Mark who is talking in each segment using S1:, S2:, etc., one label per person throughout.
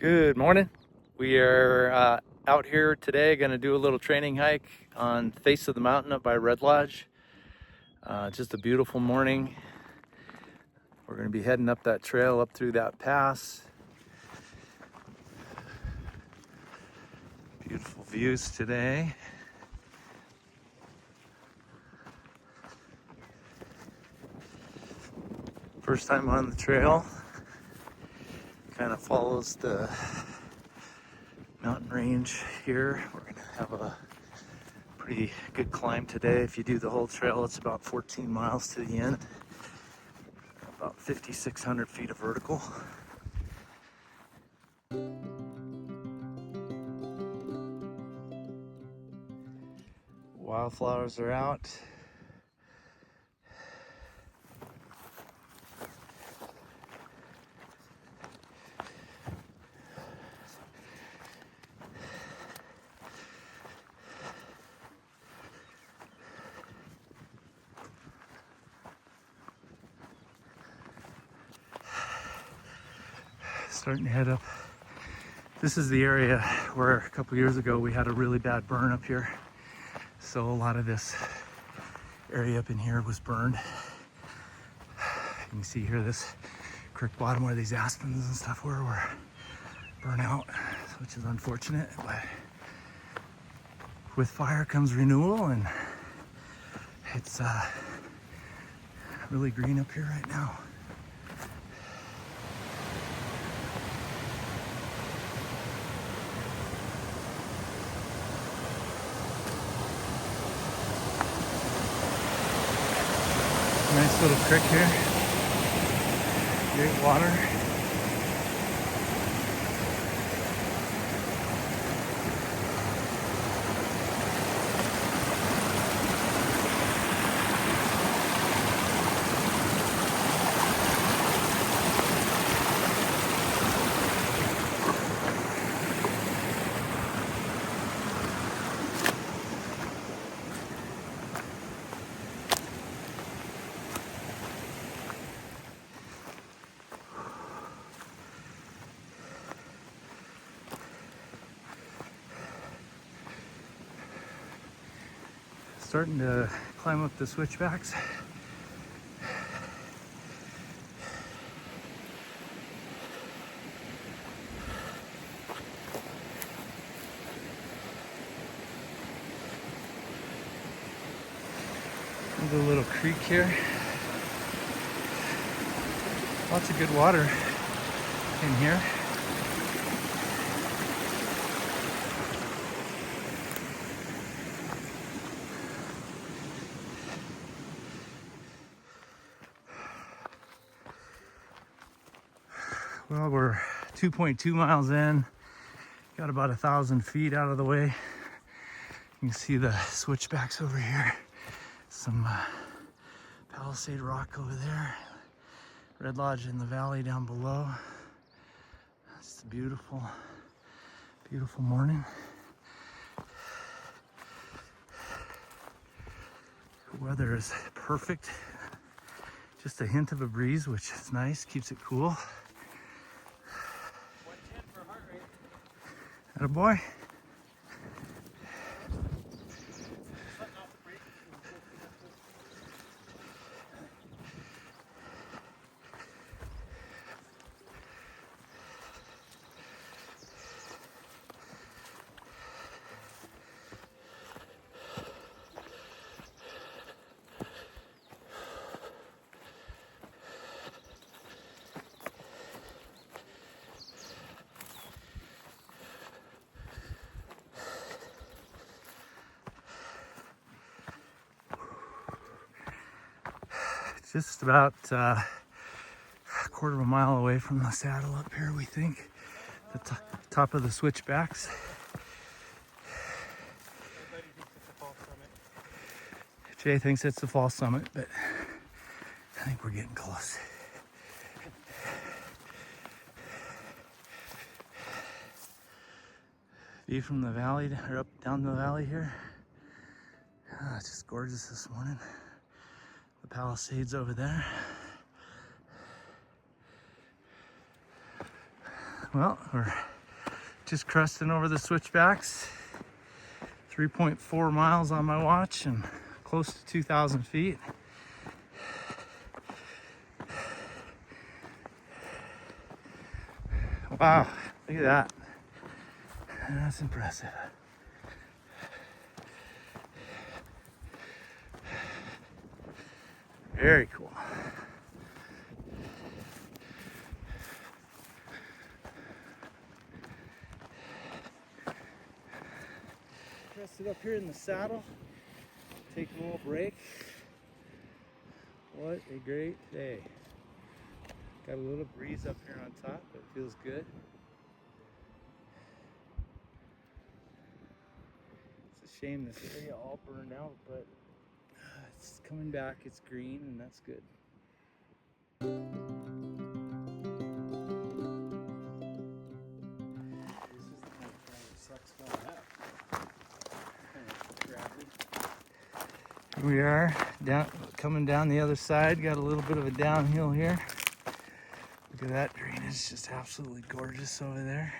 S1: Good morning. We are out here today, going to do a little training hike on face of the mountain up by Red Lodge. Just a beautiful morning. We're going to be heading up that trail up through that pass. Beautiful views today. First time on the trail. Kind of follows the mountain range here. We're going to have a pretty good climb today. If you do the whole trail, it's about 14 miles to the end. About 5,600 feet of vertical. Wildflowers are out. Starting to head up. This is the area where a couple years ago we had a really bad burn up here. So a lot of this area up in here was burned. You can see here this creek bottom where these aspens and stuff were burnt out, which is unfortunate, but with fire comes renewal, and it's really green up here right now. Nice little creek here. Great water. Starting to climb up the switchbacks. There's a little creek here. Lots of good water in here. Well, we're 2.2 miles in, got about 1,000 feet out of the way. You can see the switchbacks over here, some Palisade rock over there, Red Lodge in the valley down below. It's a beautiful, beautiful morning. The weather is perfect. Just a hint of a breeze, which is nice, keeps it cool. Attaboy. Just about a quarter of a mile away from the saddle up here, we think. The top of the switchbacks. Jay thinks it's the false summit, but I think we're getting close. View from the valley, or up down the valley here. It's just gorgeous this morning. The Palisades over there. Well, we're Just cresting over the switchbacks. 3.4 miles on my watch and close to 2,000 feet. Wow, look at that. That's impressive. Very cool. Rested up here in the saddle, taking a little break. What a great day. Got a little breeze up here on top, but it feels good. It's a shame this area all burned out, but it's coming back. It's green, and that's good. This is the kind of trail that sucks going up. Kind of gravelly. Here we are, coming down the other side. Got a little bit of a downhill here. Look at that drainage, just absolutely gorgeous over there.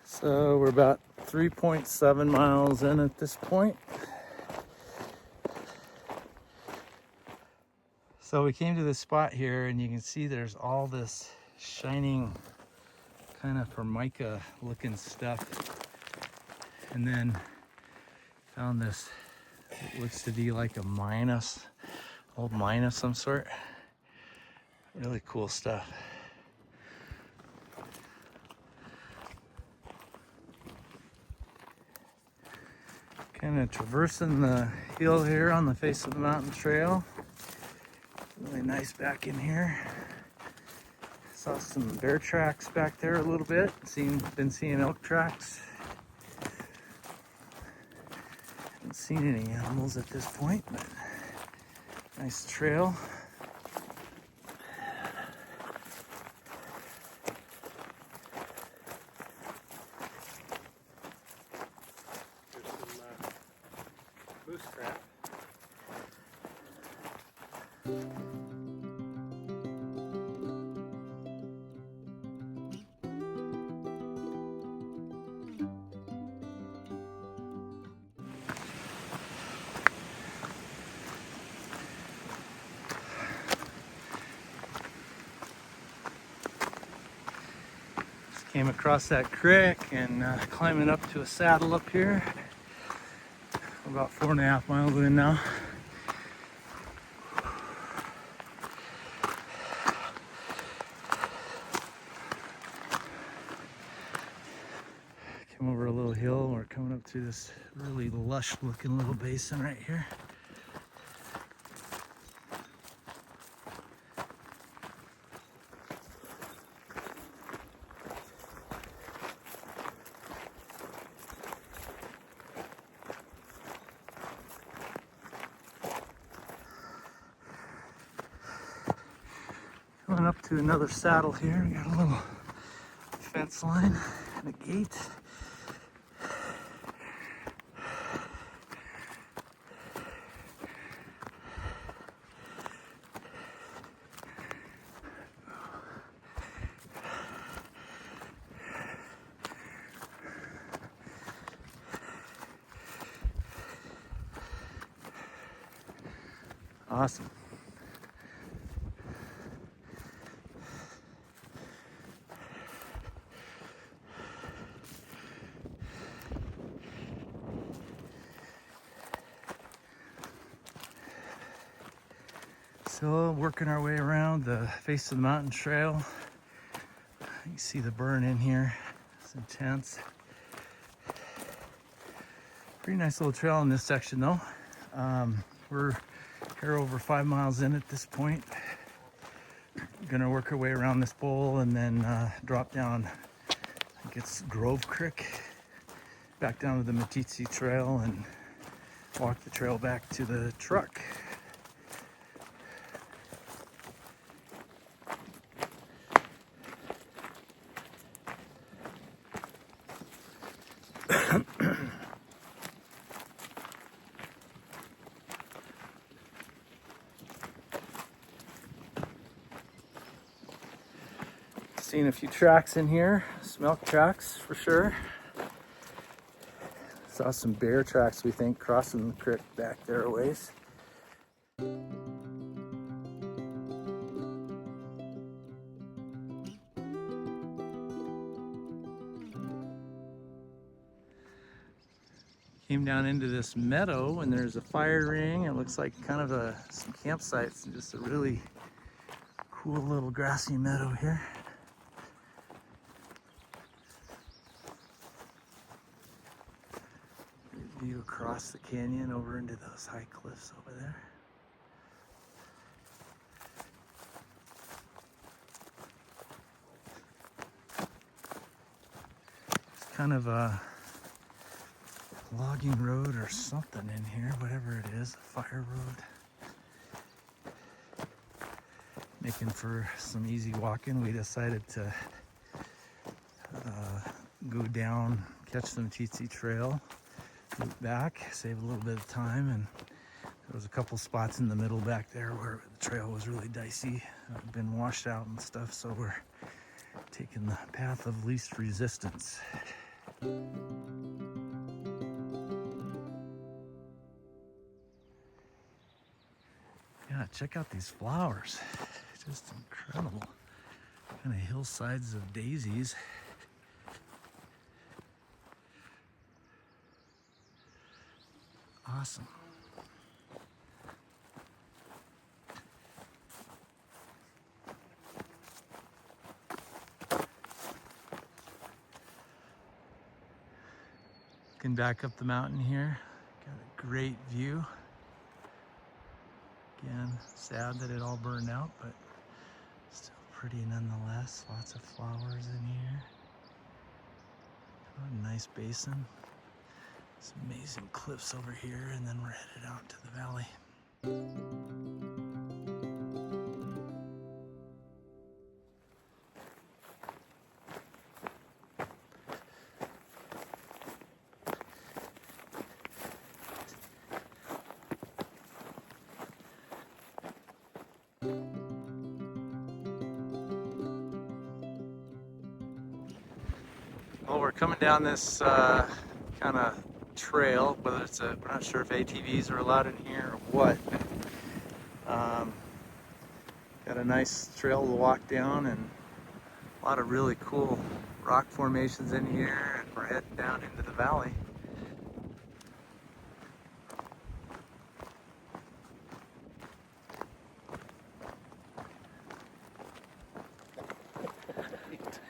S1: So we're about 3.7 miles in at this point. So we came to this spot here and you can see there's all this shining kind of formica looking stuff. And then found this, it looks to be like a old mine of some sort. Really cool stuff. Kind of traversing the hill here on the face of the mountain trail. Really nice back in here. Saw some bear tracks back there a little bit. Been seeing elk tracks. Haven't seen any animals at this point, but nice trail. Moose trap. Just came across that creek and climbing up to a saddle up here. About 4.5 miles in now. Came over a little hill. We're coming up to this really lush looking little basin right here. Coming up to another saddle here. We got a little fence line and a gate. Awesome. So working our way around the face of the mountain trail. You can see the burn in here. It's intense. Pretty nice little trail in this section though. We're here over 5 miles in at this point. Gonna work our way around this bowl and then drop down, I think it's Grove Creek, back down to the Meetesee Trail and walk the trail back to the truck. Seen a few tracks in here, smelt tracks for sure. Saw some bear tracks, we think, crossing the creek back there a ways. Came down into this meadow and there's a fire ring. It looks like kind of some campsites and just a really cool little grassy meadow here. View across the canyon over into those high cliffs over there. It's kind of a logging road or something in here, whatever it is, a fire road. Making for some easy walking, we decided to go down, catch the Meetesee Trail, loop back, save a little bit of time, and there was a couple spots in the middle back there where the trail was really dicey, been washed out and stuff, so we're taking the path of least resistance. Yeah, check out these flowers. Just incredible. Kind of hillsides of daisies. Awesome. Looking back up the mountain here, got a great view. Again, sad that it all burned out, but still pretty nonetheless. Lots of flowers in here. Oh, a nice basin. Some amazing cliffs over here, and then we're headed out to the valley. Well, we're coming down this kind of trail, whether it's we're not sure if ATVs are allowed in here or what. Got a nice trail to walk down and a lot of really cool rock formations in here, and we're heading down into the valley.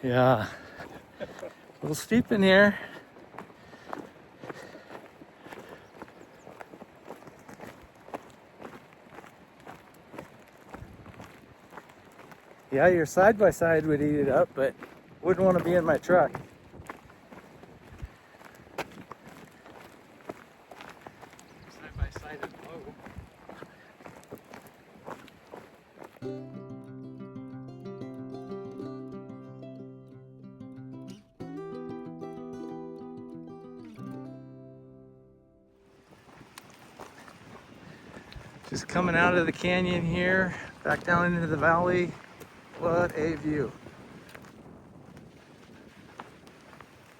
S1: Yeah, a little steep in here. Yeah, your side-by-side would eat it up, but wouldn't want to be in my truck. Side-by-side is low. Just coming out of the canyon here, back down into the valley. What a view.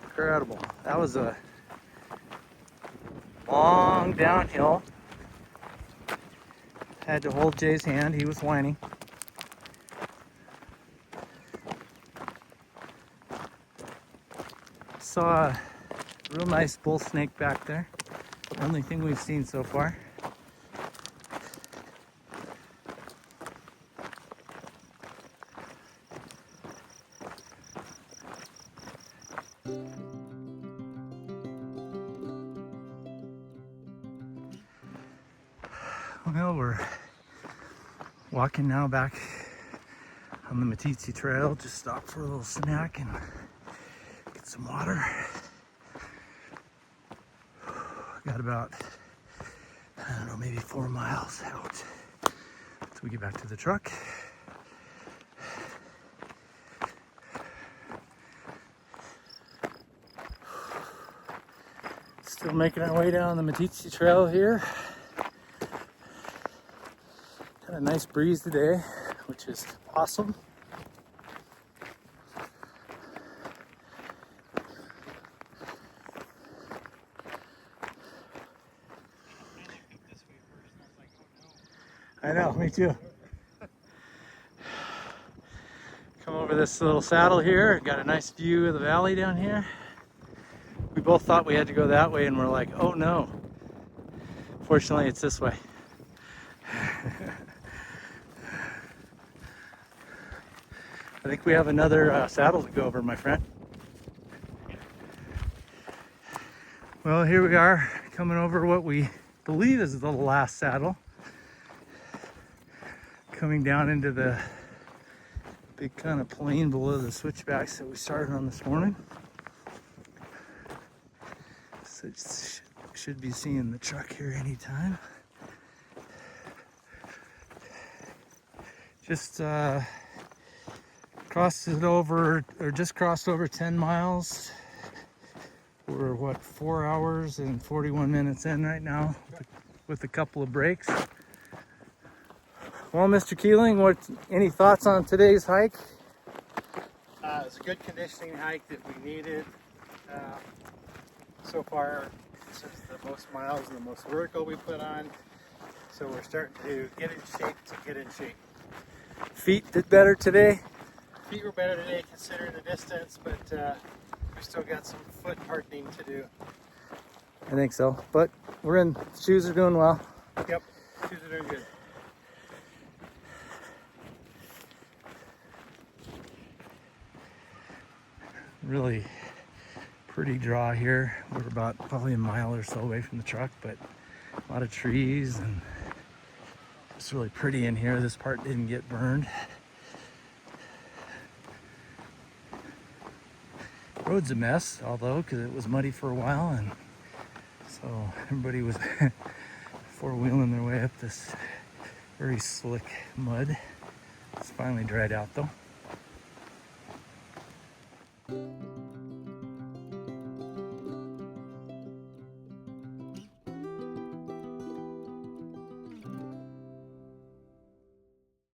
S1: Incredible. That was a long downhill. Had to hold Jay's hand, he was whining. Saw a real nice bull snake back there. Only thing we've seen so far. Well, we're walking now back on the Meetesee Trail. Just stopped for a little snack and get some water. Got about I don't know, maybe 4 miles out till we get back to the truck. Still making our way down the Meetesee Trail here. Got a nice breeze today, which is awesome. I know, me too. Come over this little saddle here. Got a nice view of the valley down here. We both thought we had to go that way and we're like, oh no. Fortunately, it's this way. I think we have another saddle to go over, my friend. Well, here we are coming over what we believe is the last saddle. Coming down into the big kind of plain below the switchbacks that we started on this morning. So should be seeing the truck here anytime. Just crossed it over, or just crossed over 10 miles. We're what, 4 hours and 41 minutes in right now with a couple of breaks. Well, Mr. Keeling, any thoughts on today's hike?
S2: It was a good conditioning hike that we needed. So far, this is the most miles and the most vertical we put on. So we're starting to get in shape
S1: Feet did better today?
S2: Feet were better today considering the distance, but we still got some foot hardening to do.
S1: I think so, but we're in. Shoes are doing well.
S2: Yep, shoes are doing good.
S1: Really pretty draw here. We're about probably a mile or so away from the truck, but a lot of trees and it's really pretty in here. This part didn't get burned. Road's a mess, although, because it was muddy for a while, and so everybody was four-wheeling their way up this very slick mud. It's finally dried out though.